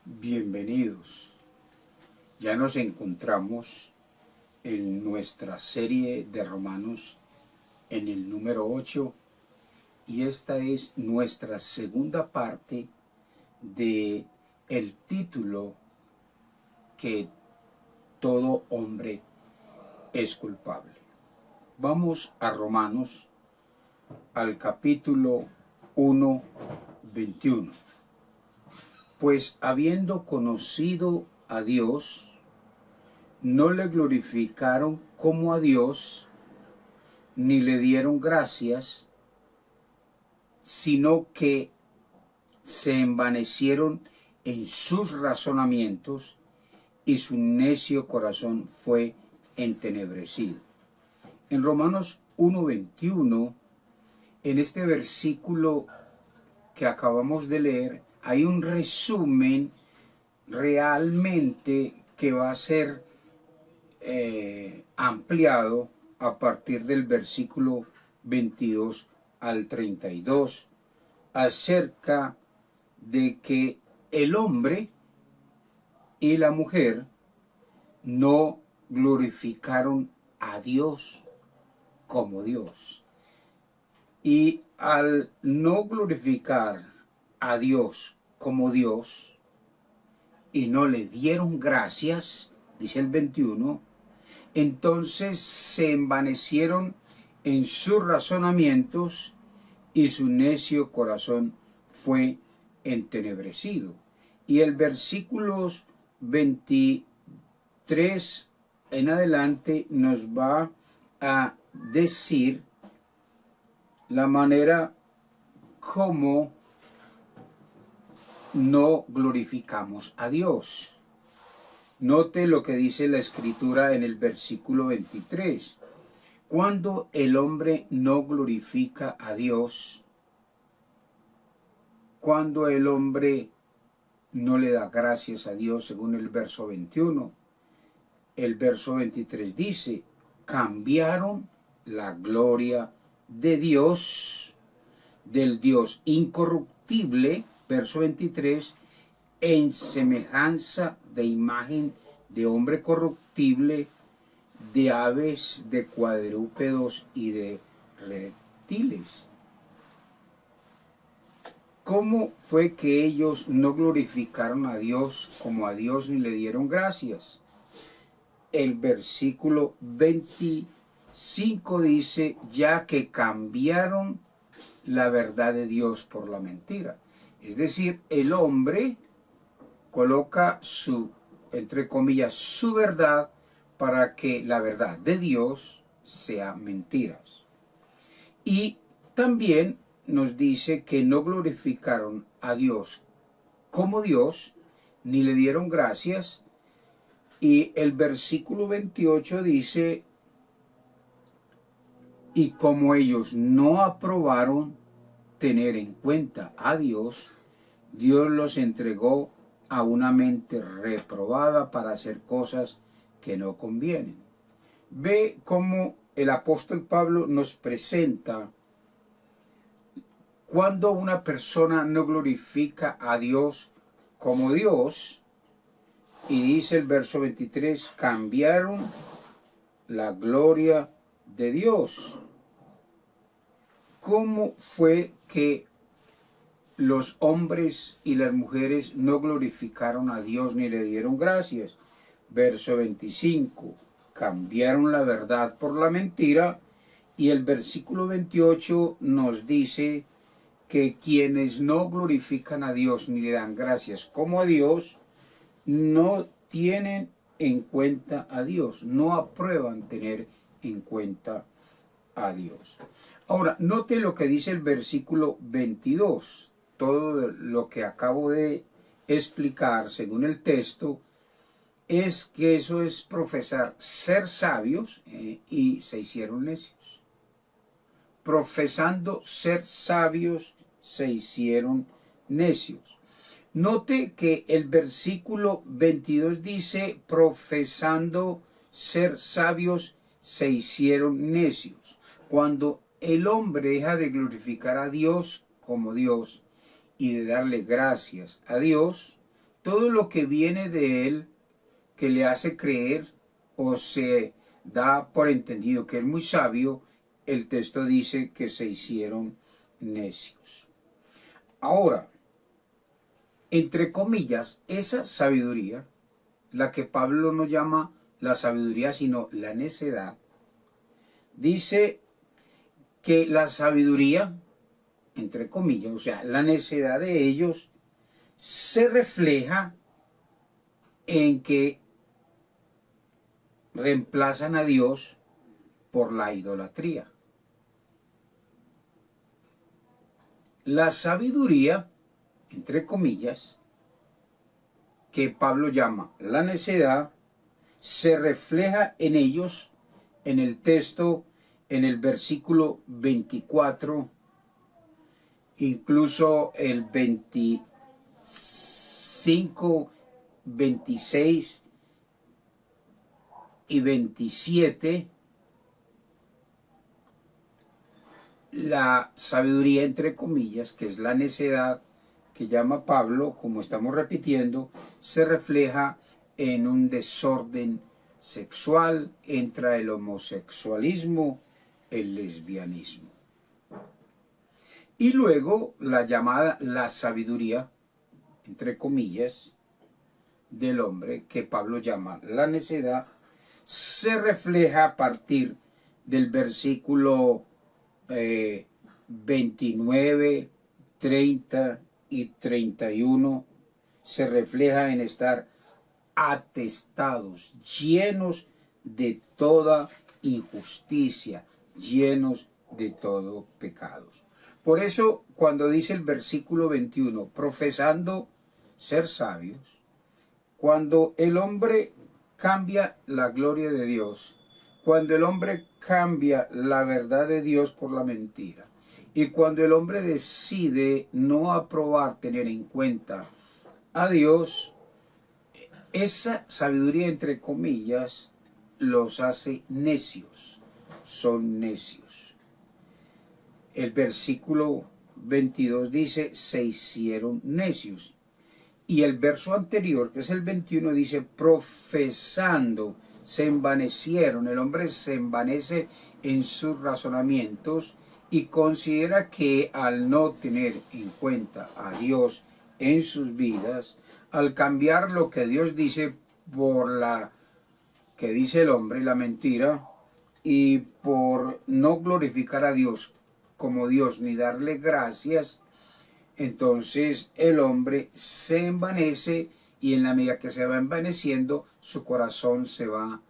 Bienvenidos. Ya nos encontramos en nuestra serie de Romanos en el número 8 y esta es nuestra segunda parte de el título que todo hombre es culpable. Vamos a Romanos al capítulo 1, 21. Pues habiendo conocido a Dios, no le glorificaron como a Dios, ni le dieron gracias, sino que se envanecieron en sus razonamientos y su necio corazón fue entenebrecido. En Romanos 1:21, en este versículo que acabamos de leer, hay un resumen realmente que va a ser ampliado a partir del versículo 22 al 32 acerca de que el hombre y la mujer no glorificaron a Dios como Dios. Y al no glorificar a Dios como Dios y no le dieron gracias, dice el 21, entonces se envanecieron en sus razonamientos y su necio corazón fue entenebrecido. Y el versículos 23 en adelante nos va a decir la manera como no glorificamos a Dios. Note lo que dice la Escritura en el versículo 23. Cuando el hombre no glorifica a Dios, cuando el hombre no le da gracias a Dios, según el verso 21, el verso 23 dice, cambiaron la gloria de Dios, del Dios incorruptible, verso 23, en semejanza de imagen de hombre corruptible, de aves, de cuadrúpedos y de reptiles. ¿Cómo fue que ellos no glorificaron a Dios como a Dios ni le dieron gracias? El versículo 25 dice, ya que cambiaron la verdad de Dios por la mentira. Es decir, el hombre coloca su, entre comillas, su verdad para que la verdad de Dios sea mentiras. Y también nos dice que no glorificaron a Dios como Dios, ni le dieron gracias. Y el versículo 28 dice, y como ellos no aprobaron tener en cuenta a Dios, Dios los entregó a una mente reprobada para hacer cosas que no convienen. Ve cómo el apóstol Pablo nos presenta cuando una persona no glorifica a Dios como Dios, y dice el verso 23, cambiaron la gloria de Dios. ¿Cómo fue que los hombres y las mujeres no glorificaron a Dios ni le dieron gracias? Verso 25, cambiaron la verdad por la mentira, y el versículo 28 nos dice que quienes no glorifican a Dios ni le dan gracias como a Dios, no tienen en cuenta a Dios, no aprueban tener en cuenta a Dios. Ahora, note lo que dice el versículo 22. Todo lo que acabo de explicar, según el texto, es que eso es profesar ser sabios y se hicieron necios. Profesando ser sabios, se hicieron necios. Note que el versículo 22 dice, profesando ser sabios, se hicieron necios. Cuando el hombre deja de glorificar a Dios como Dios y de darle gracias a Dios, todo lo que viene de él, que le hace creer o se da por entendido que es muy sabio, el texto dice que se hicieron necios. Ahora, entre comillas, esa sabiduría, la que Pablo no llama la sabiduría sino la necedad, dice que la sabiduría, entre comillas, o sea, la necedad de ellos, se refleja en que reemplazan a Dios por la idolatría. La sabiduría, entre comillas, que Pablo llama la necedad, se refleja en ellos, en el texto, en el versículo 24, incluso el 25, 26 y 27, la sabiduría entre comillas, que es la necedad que llama Pablo, como estamos repitiendo, se refleja en un desorden sexual, entra el homosexualismo, el lesbianismo. Y luego la llamada la sabiduría, entre comillas, del hombre, que Pablo llama la necedad, se refleja a partir del versículo 29, 30 y 31, se refleja en estar atestados, llenos de toda injusticia, llenos de todo pecados. Por eso, cuando dice el versículo 21, profesando ser sabios, cuando el hombre cambia la gloria de Dios, cuando el hombre cambia la verdad de Dios por la mentira, y cuando el hombre decide no aprobar, tener en cuenta a Dios, esa sabiduría, entre comillas, los hace necios, son necios. El versículo 22 dice, se hicieron necios. Y el verso anterior, que es el 21, dice, profesando, se envanecieron. El hombre se envanece en sus razonamientos y considera que al no tener en cuenta a Dios en sus vidas, al cambiar lo que Dios dice por la que dice el hombre, la mentira, y por no glorificar a Dios como Dios ni darle gracias, entonces el hombre se envanece y en la medida que se va envaneciendo, su corazón se va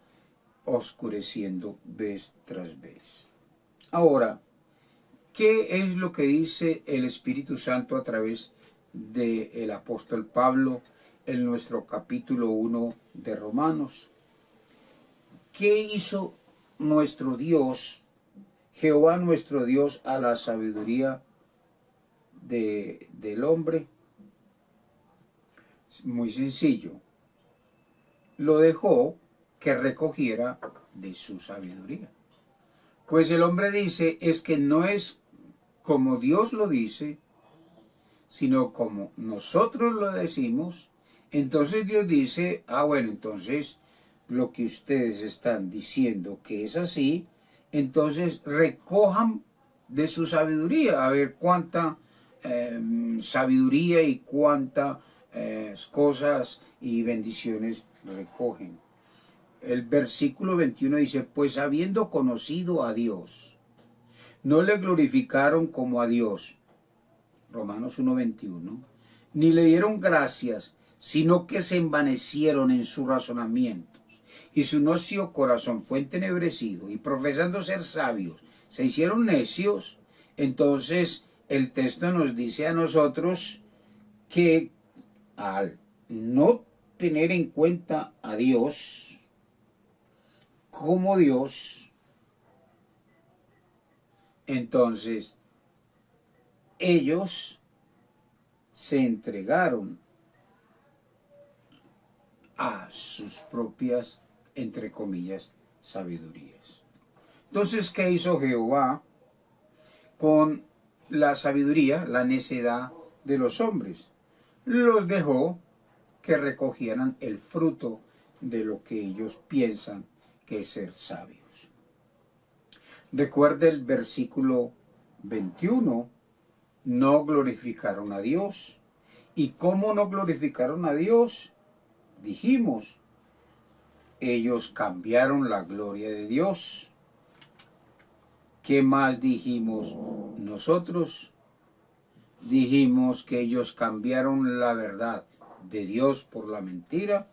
oscureciendo vez tras vez. Ahora, ¿qué es lo que dice el Espíritu Santo a través del apóstol Pablo en nuestro capítulo 1 de Romanos? ¿Qué hizo nuestro Dios, Jehová nuestro Dios, a la sabiduría del hombre? Muy sencillo. Lo dejó que recogiera de su sabiduría. Pues el hombre dice, es que no es como Dios lo dice, sino como nosotros lo decimos. Entonces Dios dice, bueno, entonces lo que ustedes están diciendo que es así, entonces recojan de su sabiduría, a ver cuánta sabiduría y cuántas cosas y bendiciones recogen. El versículo 21 dice, pues habiendo conocido a Dios, no le glorificaron como a Dios, Romanos 1:21, ni le dieron gracias, sino que se envanecieron en sus razonamientos, y su necio corazón fue entenebrecido, y profesando ser sabios, se hicieron necios. Entonces el texto nos dice a nosotros que al no tener en cuenta a Dios como Dios, entonces ellos se entregaron a sus propias, entre comillas, sabidurías. Entonces, ¿qué hizo Jehová con la sabiduría, la necedad de los hombres? Los dejó que recogieran el fruto de lo que ellos piensan que es ser sabios. Recuerde el versículo 21, no glorificaron a Dios. ¿Y cómo no glorificaron a Dios? Dijimos, ellos cambiaron la gloria de Dios. ¿Qué más dijimos nosotros? Dijimos que ellos cambiaron la verdad de Dios por la mentira.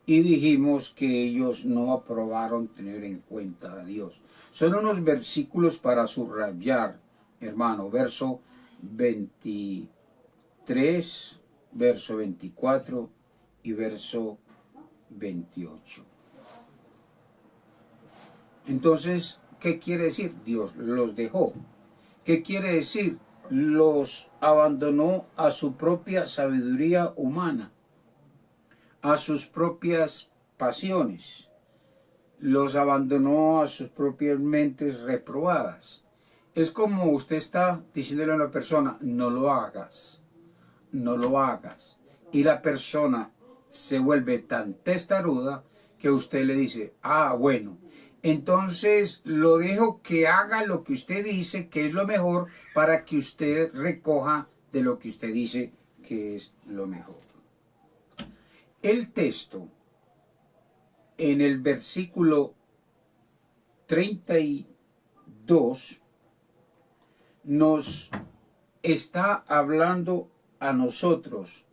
Y dijimos que ellos no aprobaron tener en cuenta a Dios. Son unos versículos para subrayar, hermano. Verso 23, verso 24 y verso 28. Entonces, ¿qué quiere decir? Dios los dejó. ¿Qué quiere decir? Los abandonó a su propia sabiduría humana, a sus propias pasiones, los abandonó a sus propias mentes reprobadas. Es como usted está diciéndole a una persona, no lo hagas, no lo hagas. Y la persona se vuelve tan testaruda que usted le dice, ah, bueno, entonces lo dejo que haga lo que usted dice que es lo mejor para que usted recoja de lo que usted dice que es lo mejor. El texto en el versículo 32 nos está hablando a nosotros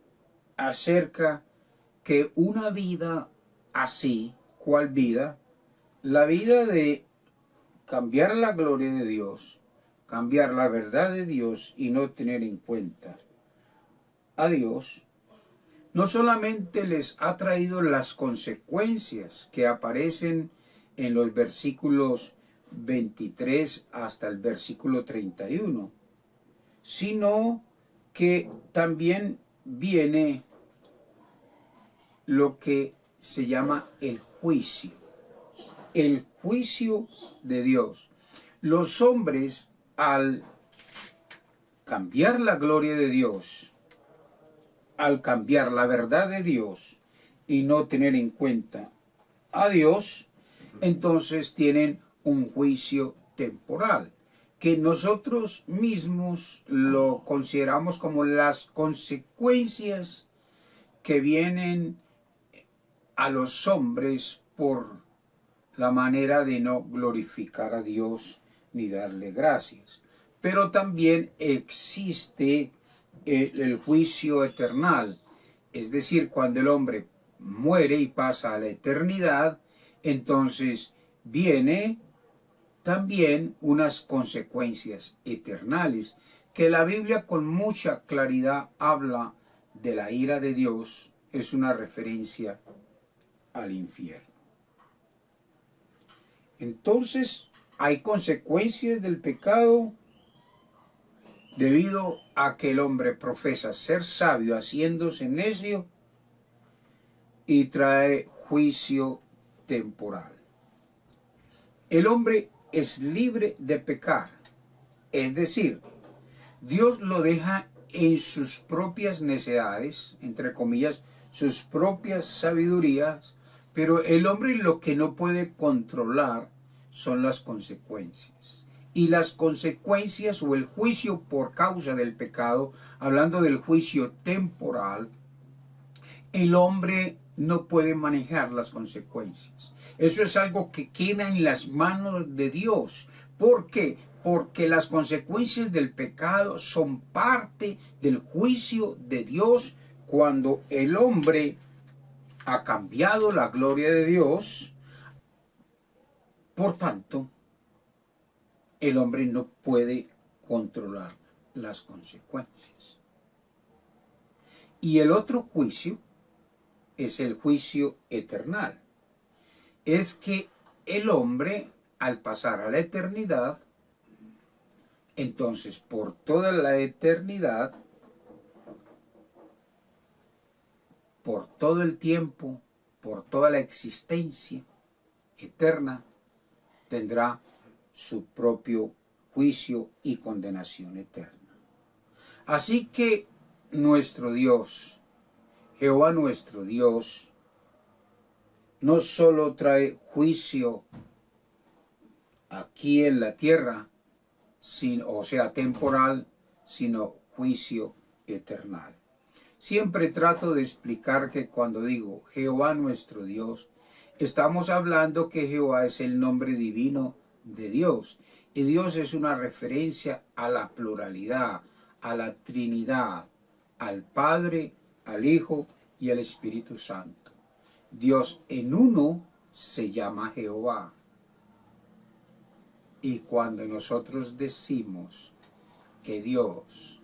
acerca que una vida así, ¿cuál vida? La vida de cambiar la gloria de Dios, cambiar la verdad de Dios y no tener en cuenta a Dios, no solamente les ha traído las consecuencias que aparecen en los versículos 23 hasta el versículo 31, sino que también viene lo que se llama el juicio de Dios. Los hombres, al cambiar la gloria de Dios, al cambiar la verdad de Dios y no tener en cuenta a Dios, entonces tienen un juicio temporal, que nosotros mismos lo consideramos como las consecuencias que vienen a los hombres por la manera de no glorificar a Dios ni darle gracias. Pero también existe el juicio eternal, es decir, cuando el hombre muere y pasa a la eternidad, entonces viene también unas consecuencias eternales, que la Biblia con mucha claridad habla de la ira de Dios, es una referencia al infierno. Entonces, hay consecuencias del pecado debido a que el hombre profesa ser sabio haciéndose necio y trae juicio temporal. El hombre es libre de pecar, es decir, Dios lo deja en sus propias necedades, entre comillas, sus propias sabidurías, pero el hombre lo que no puede controlar son las consecuencias. Y las consecuencias o el juicio por causa del pecado, hablando del juicio temporal, el hombre no puede manejar las consecuencias. Eso es algo que queda en las manos de Dios. ¿Por qué? Porque las consecuencias del pecado son parte del juicio de Dios cuando el hombre ha cambiado la gloria de Dios. Por tanto, el hombre no puede controlar las consecuencias. Y el otro juicio es el juicio eternal. Es que el hombre, al pasar a la eternidad, entonces por toda la eternidad, por todo el tiempo, por toda la existencia eterna, tendrá su propio juicio y condenación eterna. Así que nuestro Dios, Jehová nuestro Dios no solo trae juicio aquí en la tierra, o sea, temporal, sino juicio eternal. Siempre trato de explicar que cuando digo Jehová nuestro Dios, estamos hablando que Jehová es el nombre divino de Dios. Y Dios es una referencia a la pluralidad, a la Trinidad, al Padre, al Hijo y al Espíritu Santo. Dios en uno se llama Jehová. Y cuando nosotros decimos que Dios,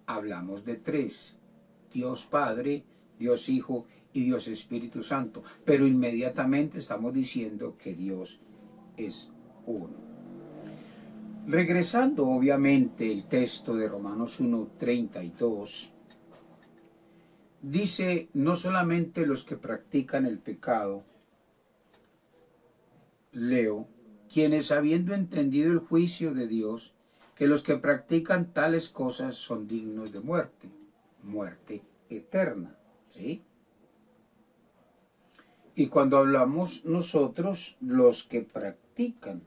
hablamos de tres: Dios Padre, Dios Hijo y Dios Espíritu Santo. Pero inmediatamente estamos diciendo que Dios es uno. Regresando obviamente el texto de Romanos 1:32, dice: no solamente los que practican el pecado, leo, quienes habiendo entendido el juicio de Dios, que los que practican tales cosas son dignos de muerte, muerte eterna, ¿sí? Y cuando hablamos nosotros, los que practican,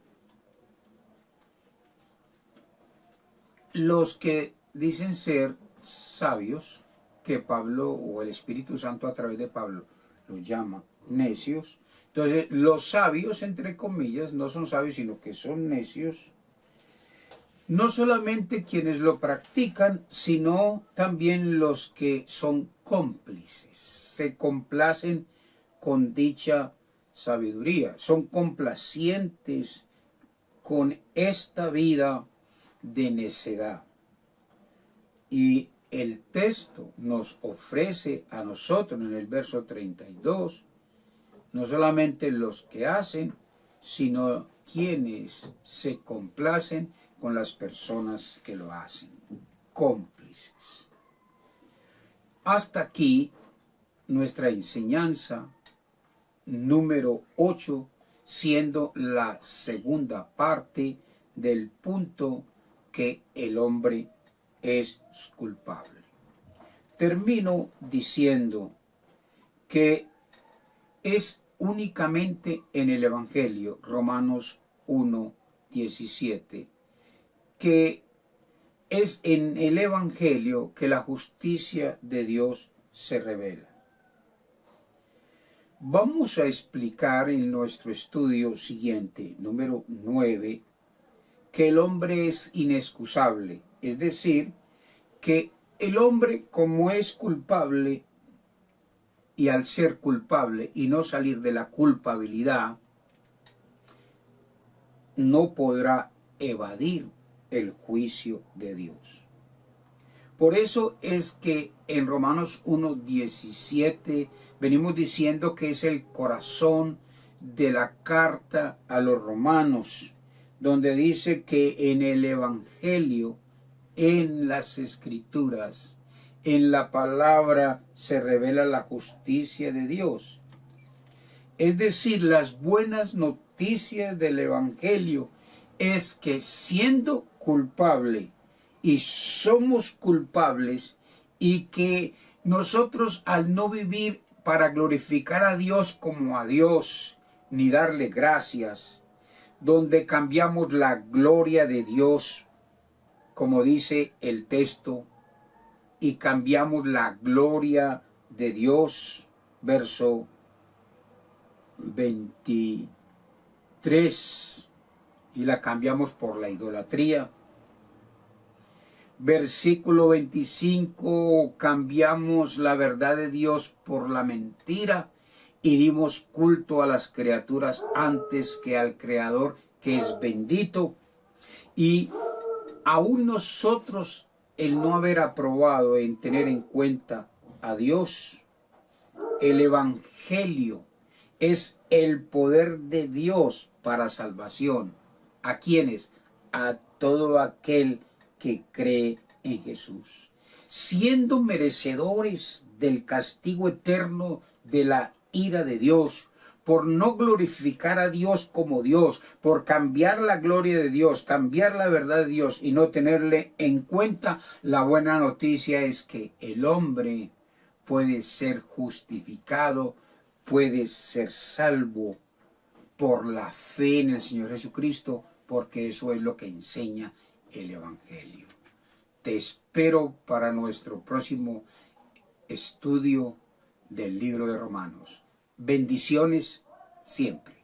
los que dicen ser sabios, que Pablo o el Espíritu Santo a través de Pablo los llama necios. Entonces, los sabios, entre comillas, no son sabios, sino que son necios. No solamente quienes lo practican, sino también los que son cómplices, se complacen con dicha sabiduría, son complacientes con esta vida de necedad. Y el texto nos ofrece a nosotros en el verso 32, no solamente los que hacen, sino quienes se complacen con las personas que lo hacen, cómplices. Hasta aquí nuestra enseñanza número 8, siendo la segunda parte del punto que el hombre es culpable. Termino diciendo que es únicamente en el Evangelio, Romanos 1:17, que es en el Evangelio que la justicia de Dios se revela. Vamos a explicar en nuestro estudio siguiente, número 9, que el hombre es inexcusable, es decir, que el hombre, como es culpable, y al ser culpable y no salir de la culpabilidad, no podrá evadir el juicio de Dios. Por eso es que en Romanos 1:17 venimos diciendo que es el corazón de la carta a los romanos, donde dice que en el Evangelio, en las Escrituras, en la palabra se revela la justicia de Dios. Es decir, las buenas noticias del Evangelio es que siendo culpable y somos culpables, y que nosotros al no vivir para glorificar a Dios como a Dios, ni darle gracias, donde cambiamos la gloria de Dios, como dice el texto, y cambiamos la gloria de Dios, verso 23, y la cambiamos por la idolatría. Versículo 25, cambiamos la verdad de Dios por la mentira y dimos culto a las criaturas antes que al Creador, que es bendito. Y aún nosotros, el no haber aprobado en tener en cuenta a Dios, el Evangelio es el poder de Dios para salvación. ¿A quiénes? A todo aquel que cree en Jesús, siendo merecedores del castigo eterno de la ira de Dios, por no glorificar a Dios como Dios, por cambiar la gloria de Dios, cambiar la verdad de Dios y no tenerle en cuenta. La buena noticia es que el hombre puedes ser justificado, puedes ser salvo por la fe en el Señor Jesucristo, porque eso es lo que enseña el Evangelio. Te espero para nuestro próximo estudio del libro de Romanos. Bendiciones siempre.